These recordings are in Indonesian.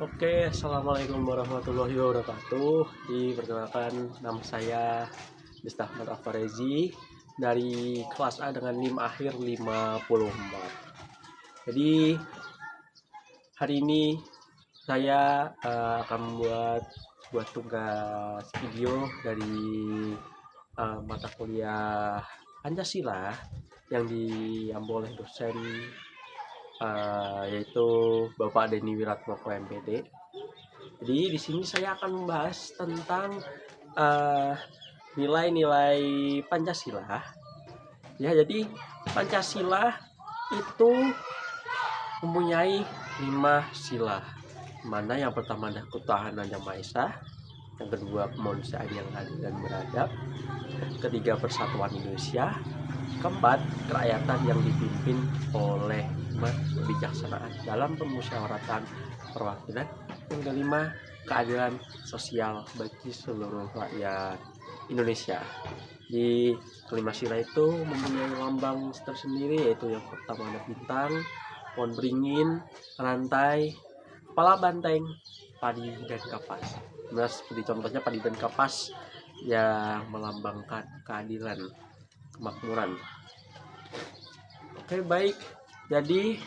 Oke, assalamualaikum warahmatullahi wabarakatuh. Perkenalkan, nama saya Mr. Ahmad Afarezi dari kelas A dengan NIM akhir 54. Jadi hari ini saya akan membuat sebuah tugas video dari mata kuliah Pancasila yang diambil oleh dosen yaitu Bapak Denny Wiratmoko MPD. Jadi di sini saya akan membahas tentang nilai-nilai Pancasila. Ya, jadi Pancasila itu mempunyai 5 sila. Mana yang pertama adalah ketahanan yang Maha Esa, yang kedua kemanusiaan yang adil dan beradab, ketiga persatuan Indonesia, keempat kerakyatan yang dipimpin oleh kebijaksanaan dalam permusyawaratan perwakilan, yang kelima keadilan sosial bagi seluruh rakyat Indonesia. Di kelima sila itu mempunyai lambang tersendiri, yaitu yang pertama ada bintang, pohon beringin, rantai, kepala banteng, padi dan kapas. Nah, seperti contohnya padi dan kapas yang melambangkan keadilan, kemakmuran. Oke, baik. Jadi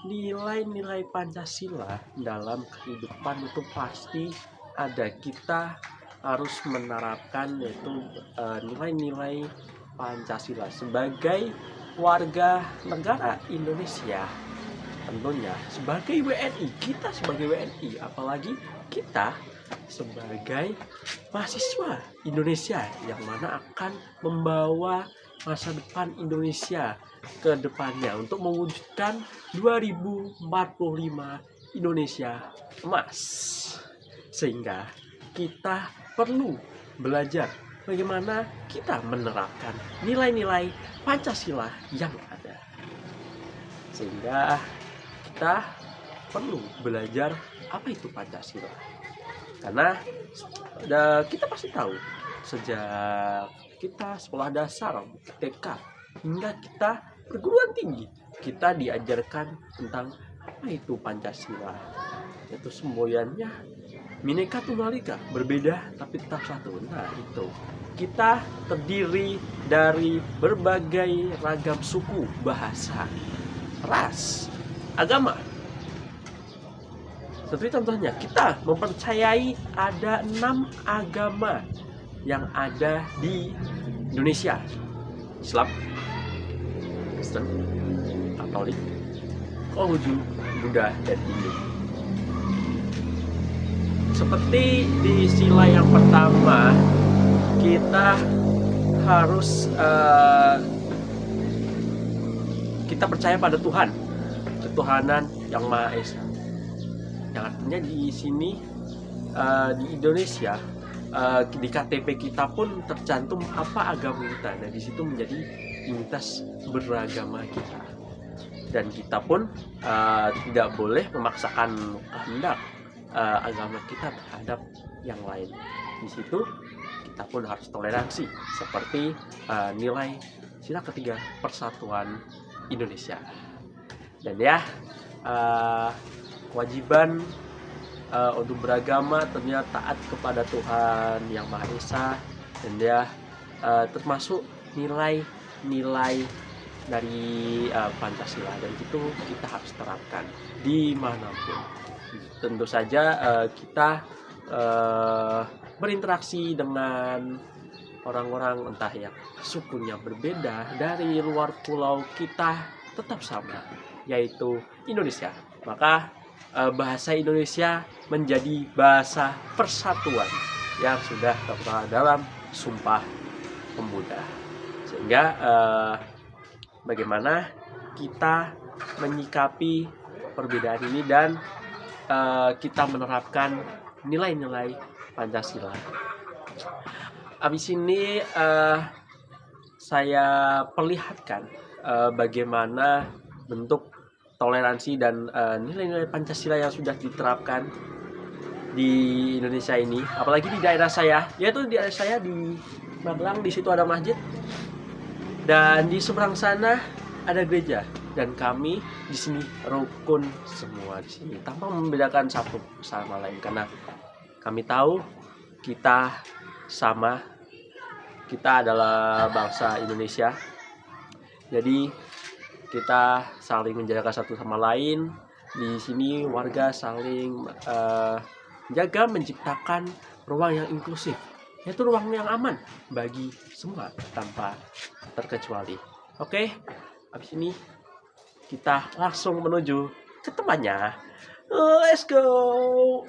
nilai-nilai Pancasila dalam kehidupan itu pasti ada. Kita harus menerapkan yaitu nilai-nilai Pancasila sebagai warga negara Indonesia. Tentunya sebagai WNI, kita sebagai WNI, apalagi kita sebagai mahasiswa Indonesia yang mana akan membawa masa depan Indonesia ke depannya untuk mewujudkan 2045 Indonesia emas. Sehingga kita perlu belajar bagaimana kita menerapkan nilai-nilai Pancasila yang ada. Sehingga kita perlu belajar apa itu Pancasila. Karena kita pasti tahu sejak kita sekolah dasar, TK, hingga kita perguruan tinggi, kita diajarkan tentang apa itu Pancasila. Itu semboyannya Bhinneka Tunggal Ika, berbeda tapi tetap satu. Nah, itu kita terdiri dari berbagai ragam suku, bahasa, ras, agama. Seperti contohnya, kita mempercayai ada 6 agama yang ada di Indonesia: Islam, Kristen, Katolik, Konghucu, Buddha, dan Hindu. Seperti di sila yang pertama, kita harus kita percaya pada Tuhan, ketuhanan yang Maha Esa. Yang artinya di sini di Indonesia, di KTP kita pun tercantum apa agama kita. Nah, di situ menjadi identitas beragama kita. Dan kita pun tidak boleh memaksakan kehendak agama kita terhadap yang lain. Di situ kita pun harus toleransi, seperti nilai sila ketiga persatuan Indonesia. Dan ya, kewajiban untuk beragama ternyata taat kepada Tuhan yang Maha Esa, dan dia termasuk nilai-nilai dari Pancasila, dan itu kita harus terapkan dimanapun. Tentu saja kita berinteraksi dengan orang-orang entah yang sukunya berbeda dari luar pulau, kita tetap sama, yaitu Indonesia. Maka bahasa Indonesia menjadi bahasa persatuan yang sudah tertera dalam Sumpah Pemuda. Sehingga bagaimana kita menyikapi perbedaan ini dan kita menerapkan nilai-nilai Pancasila. Habis ini saya perlihatkan bagaimana bentuk toleransi dan nilai-nilai Pancasila yang sudah diterapkan di Indonesia ini, apalagi di daerah saya, yaitu di daerah saya di Magelang. Di situ ada masjid dan di seberang sana ada gereja. dan kami di sini rukun semua di sini tanpa membedakan satu sama lain, karena kami tahu kita sama, kita adalah bangsa Indonesia. Jadi kita saling menjaga satu sama lain. Di sini warga saling menjaga, menciptakan ruang yang inklusif, yaitu ruang yang aman bagi semua tanpa terkecuali. Oke, habis ini kita langsung menuju ke tempatnya. Let's go.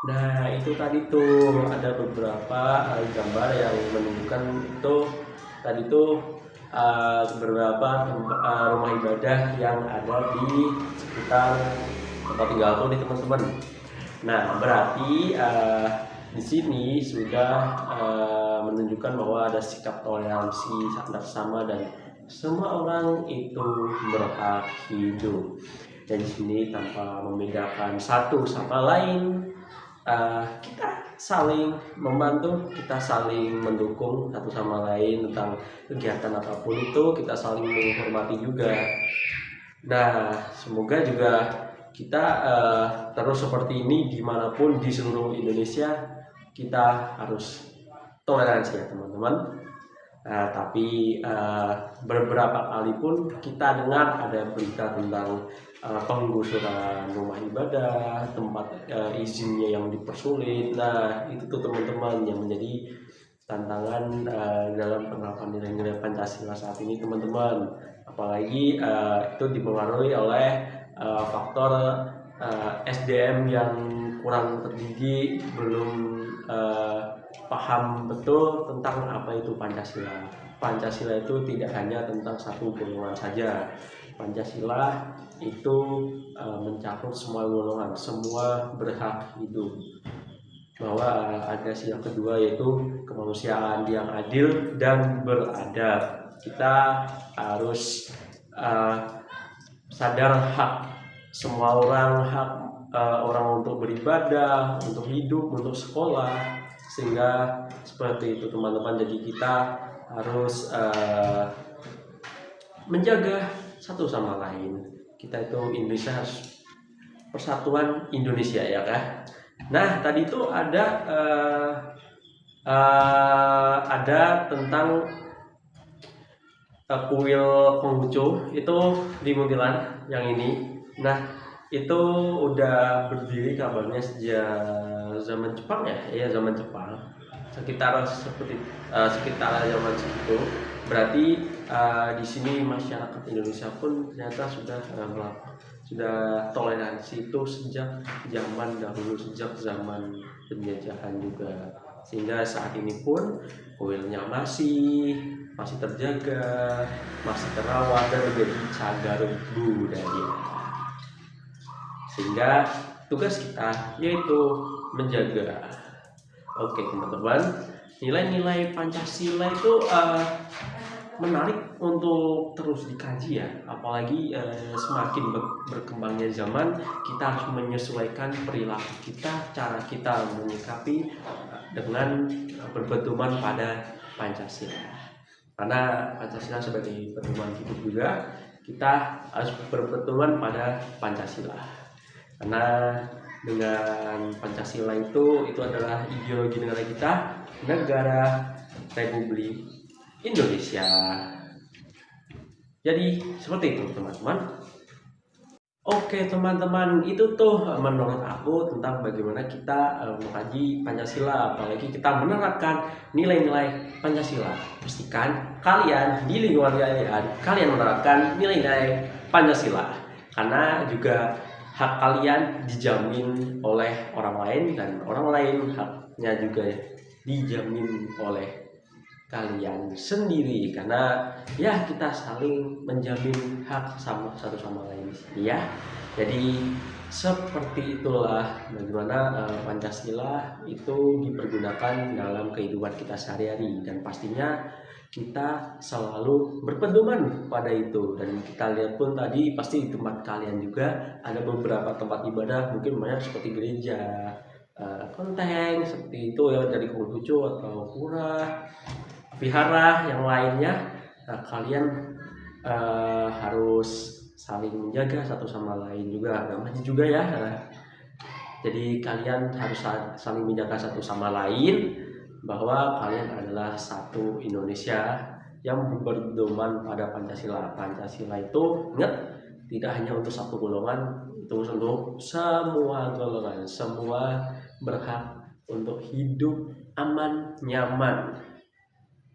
Nah, itu tadi tuh ada beberapa gambar yang menunjukkan itu tadi tuh beberapa rumah ibadah yang ada di sekitar tempat tinggalku nih teman-teman. Nah, berarti di sini sudah menunjukkan bahwa ada sikap toleransi antar sesama dan semua orang itu berhak hidup. Dan di sini tanpa membedakan satu sama lain, kita saling membantu, kita saling mendukung satu sama lain tentang kegiatan apapun itu, kita saling menghormati juga. Nah, semoga juga kita terus seperti ini dimanapun di seluruh Indonesia. Kita harus toleransi ya teman-teman. Tapi beberapa kali pun kita dengar ada berita tentang penggusuran rumah ibadah, tempat izinnya yang dipersulit. Nah, itu tuh teman-teman yang menjadi tantangan dalam penerapan nilai-nilai Pancasila saat ini teman-teman. Apalagi itu dipengaruhi oleh faktor SDM yang kurang terdidik, belum paham betul tentang apa itu Pancasila. Pancasila itu tidak hanya tentang satu golongan saja. Pancasila itu mencakup semua golongan, semua berhak hidup. Bahwa ada yang kedua yaitu kemanusiaan yang adil dan beradab. Kita harus sadar hak semua orang, hak orang untuk beribadah, untuk hidup, untuk sekolah, sehingga seperti itu teman-teman. Jadi kita harus menjaga satu sama lain. Kita itu Indonesia, harus persatuan Indonesia ya kan. Nah, tadi itu ada tentang kuil Konghucu itu di Munthilan yang ini. Nah, itu udah berdiri kabarnya sejak zaman Jepang ya zaman Jepang, sekitar zaman segitu. Berarti di sini masyarakat Indonesia pun ternyata sudah toleransi itu sejak zaman dahulu, sejak zaman penjajahan juga, sehingga saat ini pun kuilnya masih terjaga, masih terawat dan menjadi cagar budaya. Sehingga tugas kita yaitu menjaga. Oke teman-teman, nilai-nilai Pancasila itu menarik untuk terus dikaji ya. Apalagi semakin berkembangnya zaman, kita harus menyesuaikan perilaku kita, cara kita menyikapi dengan berpedoman pada Pancasila. Karena Pancasila sebagai pedoman hidup juga, kita harus berpedoman pada Pancasila. Karena dengan Pancasila itu adalah ideologi negara kita, negara Republik Indonesia. Jadi seperti itu teman-teman. Oke teman-teman, itu tuh menurut aku tentang bagaimana kita mengkaji Pancasila, apalagi kita menerapkan nilai-nilai Pancasila. Pastikan kalian di lingkungan kalian menerapkan nilai-nilai Pancasila, karena juga hak kalian dijamin oleh orang lain dan orang lain haknya juga dijamin oleh kalian sendiri, karena ya kita saling menjamin hak satu sama lain ya. Jadi seperti itulah bagaimana Pancasila itu dipergunakan dalam kehidupan kita sehari-hari, dan pastinya kita selalu berpedoman pada itu. Dan kita lihat pun tadi pasti di tempat kalian juga ada beberapa tempat ibadah, mungkin banyak seperti gereja, kelenteng seperti itu ya, dari Konghucu atau pura, vihara yang lainnya. Kalian harus saling menjaga satu sama lain juga, agamanya juga ya. Jadi kalian harus saling menjaga satu sama lain, bahwa kalian adalah satu Indonesia yang berpedoman pada Pancasila. Pancasila itu ingat, tidak hanya untuk satu golongan, itu untuk semua golongan. Semua berhak untuk hidup aman, nyaman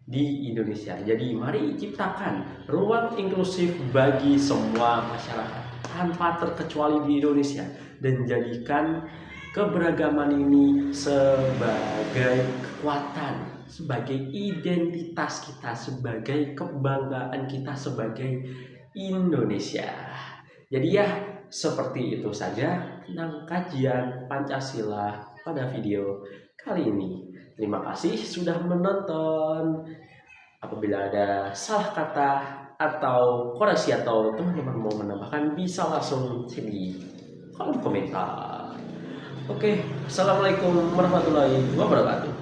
di Indonesia. Jadi mari ciptakan ruang inklusif bagi semua masyarakat tanpa terkecuali di Indonesia, dan jadikan keberagaman ini sebagai kekuatan, sebagai identitas kita, sebagai kebanggaan kita sebagai Indonesia. Jadi ya, seperti itu saja tentang kajian Pancasila pada video kali ini. Terima kasih sudah menonton. Apabila ada salah kata atau koreksi atau teman-teman mau menambahkan, bisa langsung di kolom komentar. Oke, assalamualaikum warahmatullahi wabarakatuh.